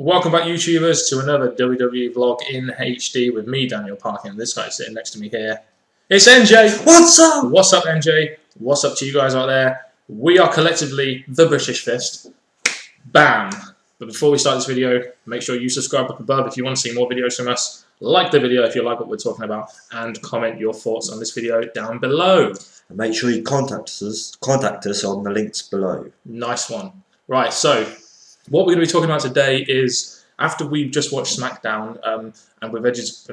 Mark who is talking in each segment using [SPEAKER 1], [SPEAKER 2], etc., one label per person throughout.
[SPEAKER 1] Welcome back, YouTubers, to another WWE vlog in HD with me, Daniel Parker, and this guy sitting next to me here. It's NJ!
[SPEAKER 2] What's up?
[SPEAKER 1] What's up, NJ? What's up to you guys out there? We are collectively the British Fist. Bam! But before we start this video, make sure you subscribe up above if you want to see more videos from us. Like the video if you like what we're talking about, and comment your thoughts on this video down below.
[SPEAKER 2] And make sure you contact us on the links below.
[SPEAKER 1] Nice one. Right, so what we're going to be talking about today is, after we've just watched Smackdown and with Edge's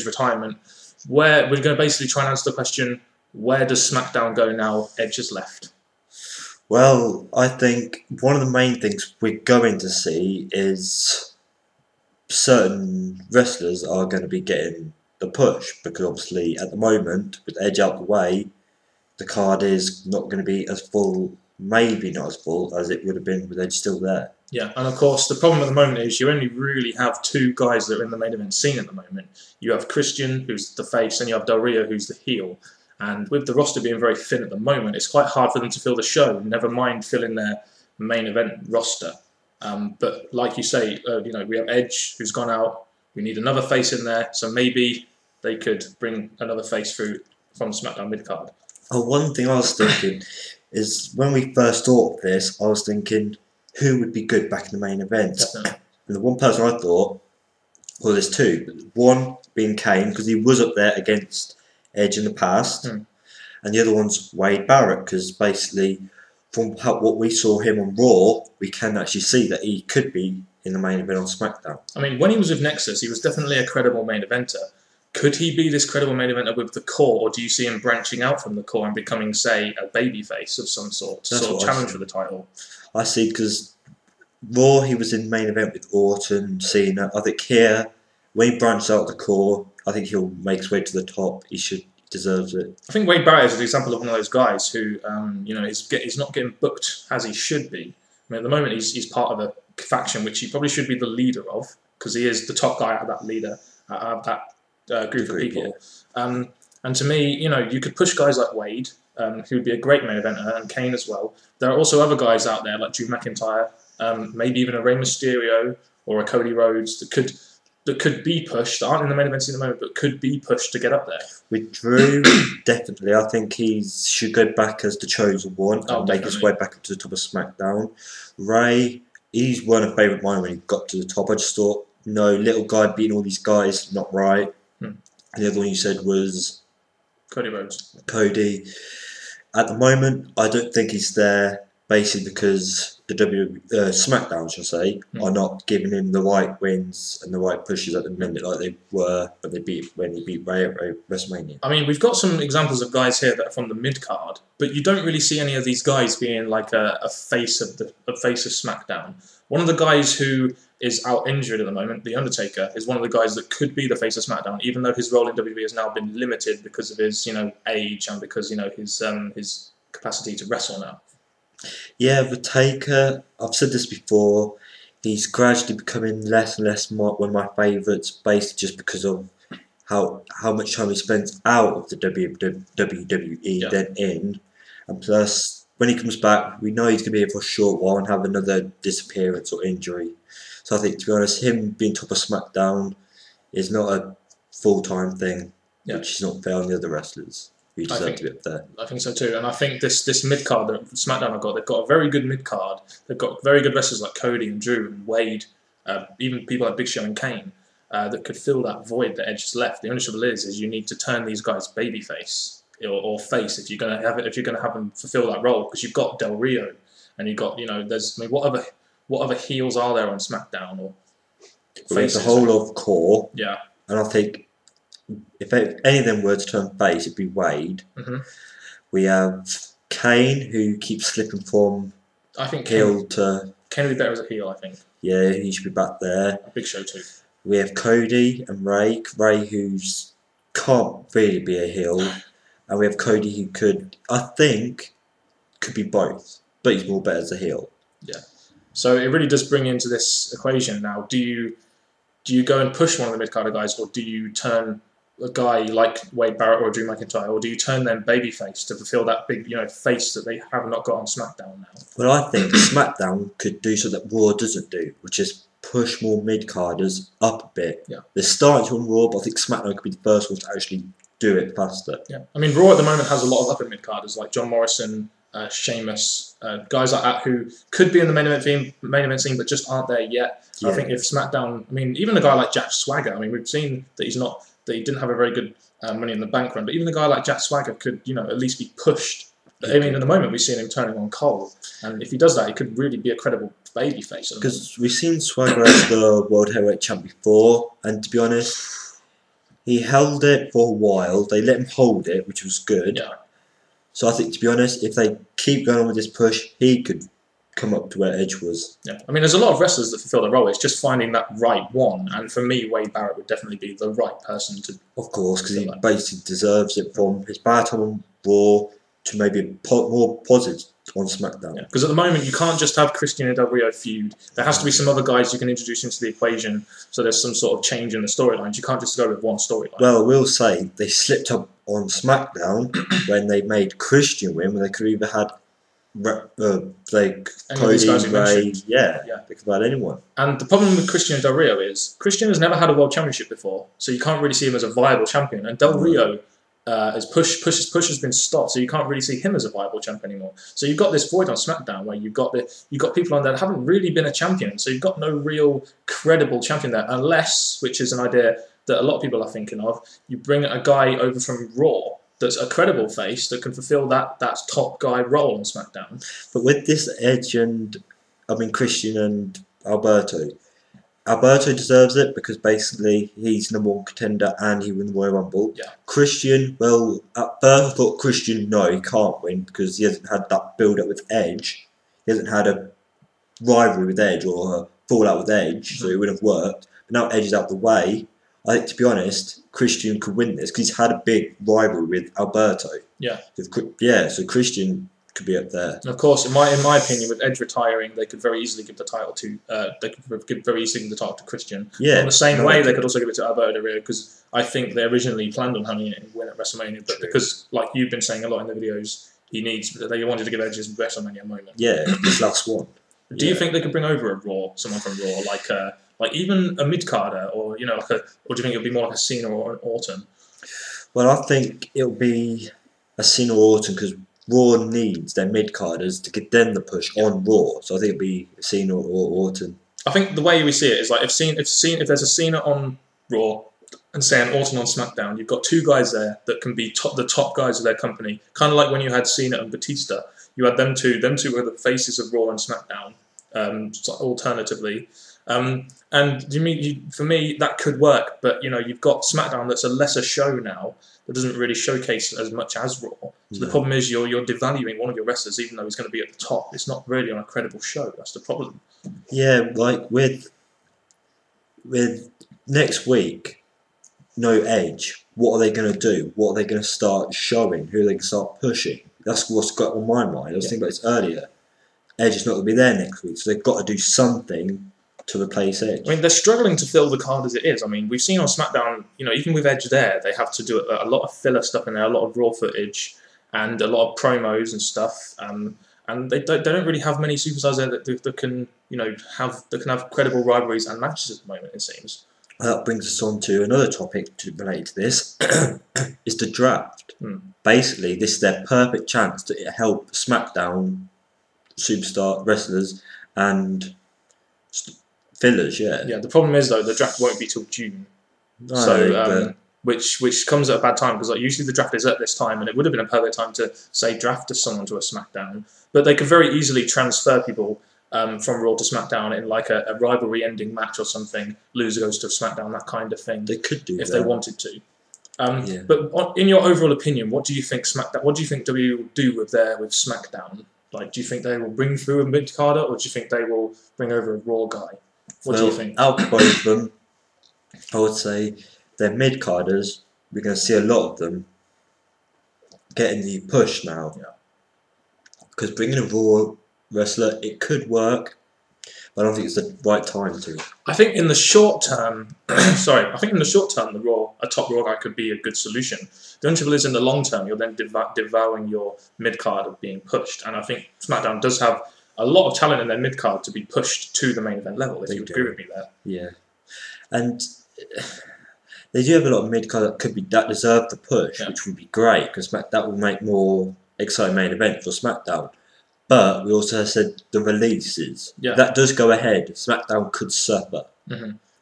[SPEAKER 1] retirement, where we're going to basically try and answer the question, where does Smackdown go now Edge has left?
[SPEAKER 2] Well, I think one of the main things we're going to see is certain wrestlers are going to be getting the push, because obviously at the moment, with Edge out the way, the card is not going to be as full, maybe not as full as it would have been with Edge still there. Yeah,
[SPEAKER 1] and of course the problem at the moment is you only really have two guys that are in the main event scene at the moment. You have Christian, who's the face, and you have Del Rio, who's the heel. And with the roster being very thin at the moment, it's quite hard for them to fill the show, never mind filling their main event roster. But like you say, you know, we have Edge, who's gone out. We need another face in there, so maybe they could bring another face through from SmackDown mid-card.
[SPEAKER 2] Oh, one thing I was thinking is, when we first thought of this, I was thinking, who would be good back in the main event?
[SPEAKER 1] Definitely.
[SPEAKER 2] And the one person I thought, well, there's two. One being Kane, because he was up there against Edge in the past, and the other one's Wade Barrett, because basically from what we saw him on Raw, we can actually see that he could be in the main event on SmackDown.
[SPEAKER 1] I mean, when he was with Nexus, he was definitely a credible main eventer. Could he be this credible main eventer with the core, or do you see him branching out from the core and becoming, say, a babyface of some sort of challenge for the title?
[SPEAKER 2] I see, because Raw, he was in main event with Orton, Cena. I think here, when he branches out the core, I think he'll make his way to the top. He deserves it.
[SPEAKER 1] I think Wade Barrett is an example of one of those guys who, you know, he's not getting booked as he should be. I mean, at the moment, he's part of a faction which he probably should be the leader of, because he is the top guy out of that leader, out of that group of people. And to me, you know, you could push guys like Wade, who would be a great main eventer, and Kane as well. There are also other guys out there like Drew McIntyre, maybe even a Rey Mysterio or a Cody Rhodes that could be pushed, that aren't in the main events in the moment, but could be pushed to get up there.
[SPEAKER 2] With Drew, definitely, I think he should go back as the chosen one and make his way back up to the top of SmackDown. Ray, he's one of favourite mine when he got to the top. I just thought, no, little guy beating all these guys, not right. And the other one you said was
[SPEAKER 1] Cody Rhodes.
[SPEAKER 2] Cody. At the moment, I don't think he's there, basically because the SmackDown, shall I say, are not giving him the right wins and the right pushes at the minute like they were when he beat Ray at WrestleMania.
[SPEAKER 1] I mean, we've got some examples of guys here that are from the mid card, but you don't really see any of these guys being like a face of SmackDown. One of the guys who is out injured at the moment, The Undertaker, is one of the guys that could be the face of SmackDown, even though his role in WWE has now been limited because of his, you know, age and because, you know, his capacity to wrestle now.
[SPEAKER 2] Yeah, the Taker, I've said this before, he's gradually becoming less and less one of my favourites, basically just because of how much time he spends out of the WWE than in. And plus, when he comes back, we know he's going to be here for a short while and have another disappearance or injury. So I think, to be honest, him being top of SmackDown is not a full-time thing, which is not fair on the other wrestlers. I
[SPEAKER 1] think so too, and I think this mid card that SmackDown have got, they've got a very good mid card. They've got very good wrestlers like Cody and Drew and Wade, even people like Big Show and Kane, that could fill that void that Edge has left. The only trouble is you need to turn these guys babyface or face if you're going to have them fulfill that role, because you've got Del Rio and you've got, you know, there's, I mean, what other heels are there on SmackDown or faces?
[SPEAKER 2] There's a whole lot of core, and I think, if any of them were to turn face, it'd be Wade. We have Kane, who keeps slipping from heel to...
[SPEAKER 1] Kane would be better as a heel, I think.
[SPEAKER 2] Yeah, he should be back there.
[SPEAKER 1] A Big Show too.
[SPEAKER 2] We have Cody and Ray. Ray, who's can't really be a heel. And we have Cody, who could, I think, could be both. But he's more better as a heel.
[SPEAKER 1] Yeah. So it really does bring into this equation now. Do you go and push one of the mid-carder guys, or do you turn a guy like Wade Barrett or Drew McIntyre, or do you turn them babyface to fulfill that big, you know, face that they have not got on SmackDown now?
[SPEAKER 2] Well, I think SmackDown could do something that Raw doesn't do, which is push more mid-carders up a bit.
[SPEAKER 1] Yeah.
[SPEAKER 2] They're starting to on Raw, but I think SmackDown could be the first one to actually do it faster.
[SPEAKER 1] Yeah, I mean, Raw at the moment has a lot of upper mid-carders like John Morrison, Sheamus, guys like that who could be in the main event scene, but just aren't there yet.
[SPEAKER 2] Yeah.
[SPEAKER 1] I think if SmackDown, I mean, even a guy like Jack Swagger, I mean, we've seen that he didn't have a very good Money in the Bank run, but even a guy like Jack Swagger could, at least be pushed. I mean, at the moment, we've seen him turning on Cole, and if he does that, he could really be a credible babyface.
[SPEAKER 2] Because we've seen Swagger as the World Heavyweight Champ before, and to be honest, he held it for a while. They let him hold it, which was good.
[SPEAKER 1] Yeah.
[SPEAKER 2] So I think, to be honest, if they keep going on with this push, he could come up to where Edge was.
[SPEAKER 1] Yeah, I mean, there's a lot of wrestlers that fulfill the role. It's just finding that right one, and for me, Wade Barrett would definitely be the right person to.
[SPEAKER 2] Of course, because he basically deserves it from his bad time on Raw to maybe more positive on SmackDown.
[SPEAKER 1] Yeah, because at the moment you can't just have Christian and Del Rio feud. There has to be some other guys you can introduce into the equation, so there's some sort of change in the storylines. You can't just go with one storyline.
[SPEAKER 2] Well, I will say they slipped up on SmackDown when they made Christian win, when they could have either had Cody, Ray, they could have had anyone. And
[SPEAKER 1] the problem with Christian and Del Rio is Christian has never had a world championship before, so you can't really see him as a viable champion. And Del Rio, his push has been stopped, so you can't really see him as a viable champion anymore. So you've got this void on SmackDown where you've got people on there that haven't really been a champion, so you've got no real credible champion there, unless, which is an idea that a lot of people are thinking of, you bring a guy over from Raw that's a credible face that can fulfill that top guy role on SmackDown.
[SPEAKER 2] But with this Edge Christian and Alberto deserves it because basically he's number one contender and he won the Royal Rumble.
[SPEAKER 1] Yeah.
[SPEAKER 2] Christian, well, at first I thought Christian, no, he can't win because he hasn't had that build-up with Edge. He hasn't had a rivalry with Edge or a fallout with Edge, so it wouldn't have worked. But now Edge is out of the way, I think, to be honest, Christian could win this because he's had a big rivalry with Alberto.
[SPEAKER 1] Yeah.
[SPEAKER 2] So Christian could be up there.
[SPEAKER 1] And of course, in my opinion, with Edge retiring, they could very easily give the title to Christian.
[SPEAKER 2] Yeah.
[SPEAKER 1] In the same way, they could also give it to Alberto Del Rio because I think they originally planned on having it win at WrestleMania, but because, like you've been saying a lot in the videos, they wanted to give Edge his WrestleMania moment.
[SPEAKER 2] Yeah, this last one.
[SPEAKER 1] Do you think they could bring over someone from Raw, like even a mid-carder, or or do you think it would be more like a Cena or an Orton?
[SPEAKER 2] Well, I think it'll be a Cena or Orton because Raw needs their mid-carders to give them the push on Raw. So I think it'll be Cena or Orton.
[SPEAKER 1] I think the way we see it is like if there's a Cena on Raw and say an Orton on SmackDown, you've got two guys there that can be the top guys of their company. Kind of like when you had Cena and Batista, you had them two. Them two were the faces of Raw and SmackDown. Alternatively. And for me, that could work, but you've got SmackDown that's a lesser show now that doesn't really showcase as much as Raw. So the problem is you're devaluing one of your wrestlers, even though he's going to be at the top. It's not really on a credible show. That's the problem.
[SPEAKER 2] Yeah, like with next week, no Edge. What are they going to do? What are they going to start showing? Who are they going to start pushing? That's what's got on my mind. I was thinking about this earlier. Edge is not going to be there next week, so they've got to do something to replace Edge.
[SPEAKER 1] I mean, they're struggling to fill the card as it is. I mean, we've seen on SmackDown, even with Edge there, they have to do a lot of filler stuff in there, a lot of Raw footage, and a lot of promos and stuff. And they don't really have many superstars there that can have credible rivalries and matches at the moment. It seems.
[SPEAKER 2] That brings us on to another topic related to this: is the draft. Basically, this is their perfect chance to help SmackDown superstar wrestlers and fillers. Yeah.
[SPEAKER 1] The problem is though the draft won't be till June, which comes at a bad time because usually the draft is at this time, and it would have been a perfect time to say draft someone to a SmackDown. But they could very easily transfer people from Raw to SmackDown in like a rivalry-ending match or something. Loser goes to SmackDown, that kind of thing.
[SPEAKER 2] They could do
[SPEAKER 1] if
[SPEAKER 2] that.
[SPEAKER 1] They wanted to. But in your overall opinion, what do you think SmackDown? What do you think WWE will do with SmackDown? Like, do you think they will bring through a mid-carder, or do you think they will bring over a Raw guy? What do you think?
[SPEAKER 2] Out of both of them, I would say they're mid-carders. We're going to see a lot of them getting the push now.
[SPEAKER 1] Yeah.
[SPEAKER 2] Because bringing a Raw wrestler, it could work, but I don't think it's the right time to.
[SPEAKER 1] I think in the short term, a top Raw guy could be a good solution. The only trouble is in the long term, you're then devouring your mid card of being pushed. And I think SmackDown does have a lot of talent in their mid card to be pushed to the main event level. If you agree with me there.
[SPEAKER 2] Yeah, and they do have a lot of mid card that deserve the push, which would be great because that will make more exciting main event for SmackDown. But we also said the releases. If that does go ahead, SmackDown could suffer,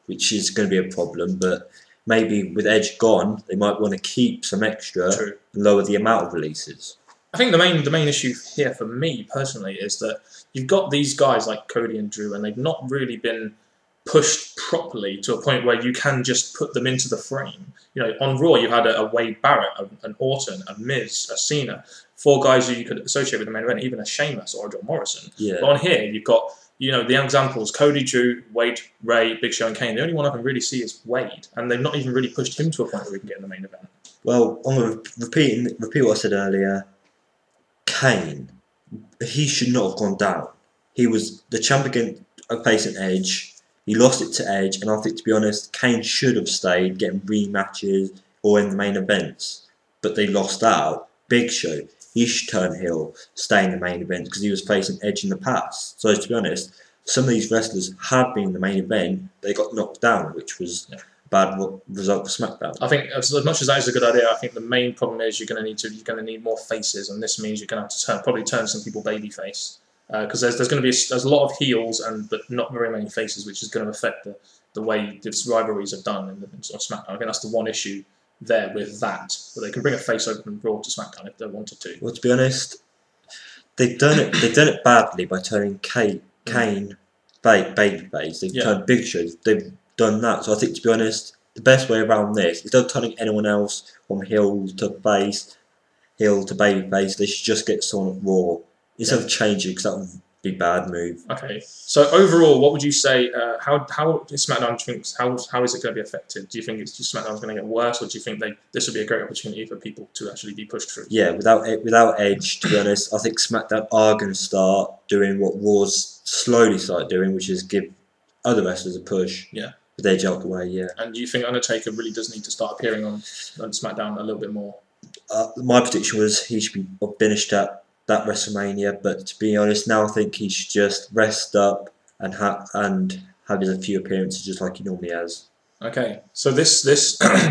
[SPEAKER 2] which is going to be a problem. But maybe with Edge gone, they might want to keep some extra and lower the amount of releases.
[SPEAKER 1] I think the main issue here for me personally is that you've got these guys like Cody and Drew, and they've not really been pushed properly to a point where you can just put them into the frame. You know, on Raw you had a Wade Barrett, an Orton, a Miz, a Cena, 4 guys who you could associate with the main event, even a Sheamus or a John Morrison.
[SPEAKER 2] Yeah.
[SPEAKER 1] But on here you've got, you know, the examples: Cody, Drew, Wade, Ray, Big Show, and Kane. The only one I can really see is Wade, and they've not even really pushed him to a point where we can get in the main event.
[SPEAKER 2] Well, I'm going to repeat what I said earlier. Kane, he should not have gone down. He was the champion facing Edge. He lost it to Edge, and I think, to be honest, Kane should have stayed, getting rematches or in the main events. But they lost out. Big Show, he should turn heel, stay in the main event because he was facing Edge in the past. So, to be honest, some of these wrestlers have been in the main event. They got knocked down, which was a bad result for SmackDown.
[SPEAKER 1] I think, as much as that is a good idea, I think the main problem is you're going to need more faces, and this means you're going to have to probably turn some people babyface. Because there's going to be a lot of heels but not very many faces, which is going to affect the way these rivalries are done in sort of SmackDown. I think that's the one issue there with that, where they can bring a face over and Raw to SmackDown if they wanted to.
[SPEAKER 2] Well, to be honest, they've done it badly by turning Kane babyface. They've turned Big Show. They've done that. So I think, to be honest, the best way around this, instead of turning anyone else from heel to face, heel to babyface, they should just get someone at Raw. Instead of changing, because that would be a bad move. Okay,
[SPEAKER 1] so overall, what would you say? How is SmackDown? How is it going to be affected? Do you think it's just SmackDown's going to get worse, or do you think this would be a great opportunity for people to actually be pushed through?
[SPEAKER 2] Yeah, without Edge, to be honest, I think SmackDown are going to start doing what Raw's slowly started doing, which is give other wrestlers a push.
[SPEAKER 1] Yeah.
[SPEAKER 2] With Edge out the way. Yeah.
[SPEAKER 1] And do you think Undertaker really does need to start appearing on SmackDown a little bit more?
[SPEAKER 2] My prediction was he should be finished at that WrestleMania, but to be honest, now I think he should just rest up and have a few appearances just like he normally has.
[SPEAKER 1] Okay, so this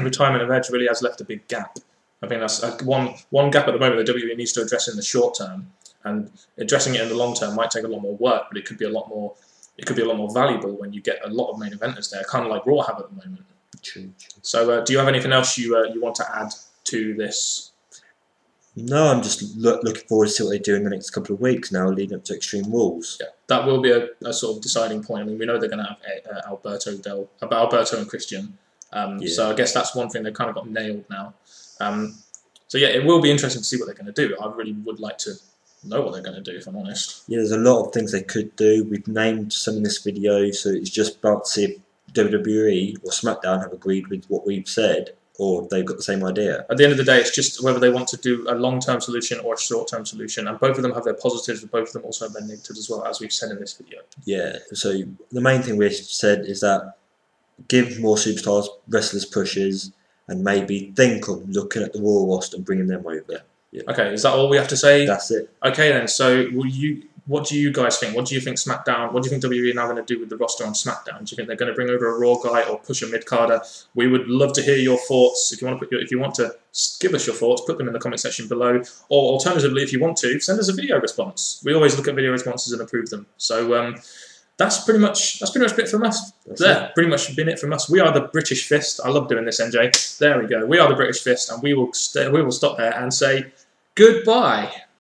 [SPEAKER 1] retirement of Edge really has left a big gap. I think that's one gap at the moment the WWE needs to address in the short term, and addressing it in the long term might take a lot more work, but it could be a lot more valuable when you get a lot of main eventers there, kind of like Raw have at the moment.
[SPEAKER 2] True.
[SPEAKER 1] So, do you have anything else you want to add to this?
[SPEAKER 2] No, I'm just looking forward to see what they do in the next couple of weeks now, leading up to Extreme Rules.
[SPEAKER 1] Yeah, that will be a sort of deciding point. I mean, we know they're going to have Alberto and Christian. So I guess that's one thing they've kind of got nailed now. So yeah, it will be interesting to see what they're going to do. I really would like to know what they're going to do, if I'm honest.
[SPEAKER 2] Yeah, there's a lot of things they could do. We've named some in this video, so it's just about to see if WWE or SmackDown have agreed with what we've said, or they've got the same idea.
[SPEAKER 1] At the end of the day, it's just whether they want to do a long-term solution or a short-term solution, and both of them have their positives, but both of them also have their negatives as well, as we've said in this video.
[SPEAKER 2] Yeah, so the main thing we said is that give more superstars, wrestlers pushes, and maybe think of looking at the Raw roster and bringing them over. Yeah.
[SPEAKER 1] Okay, is that all we have to say?
[SPEAKER 2] That's it.
[SPEAKER 1] Okay then, so what do you guys think? What do you think SmackDown, what do you think WWE are now going to do with the roster on SmackDown? Do you think they're going to bring over a Raw guy or push a mid-carder? We would love to hear your thoughts. If you want to give us your thoughts, put them in the comment section below. Or alternatively, if you want to, send us a video response. We always look at video responses and approve them. So that's pretty much it from us. Pretty much been it from us. We are the British Fist. I love doing this, NJ. There we go. We are the British Fist, and we will stop there and say goodbye.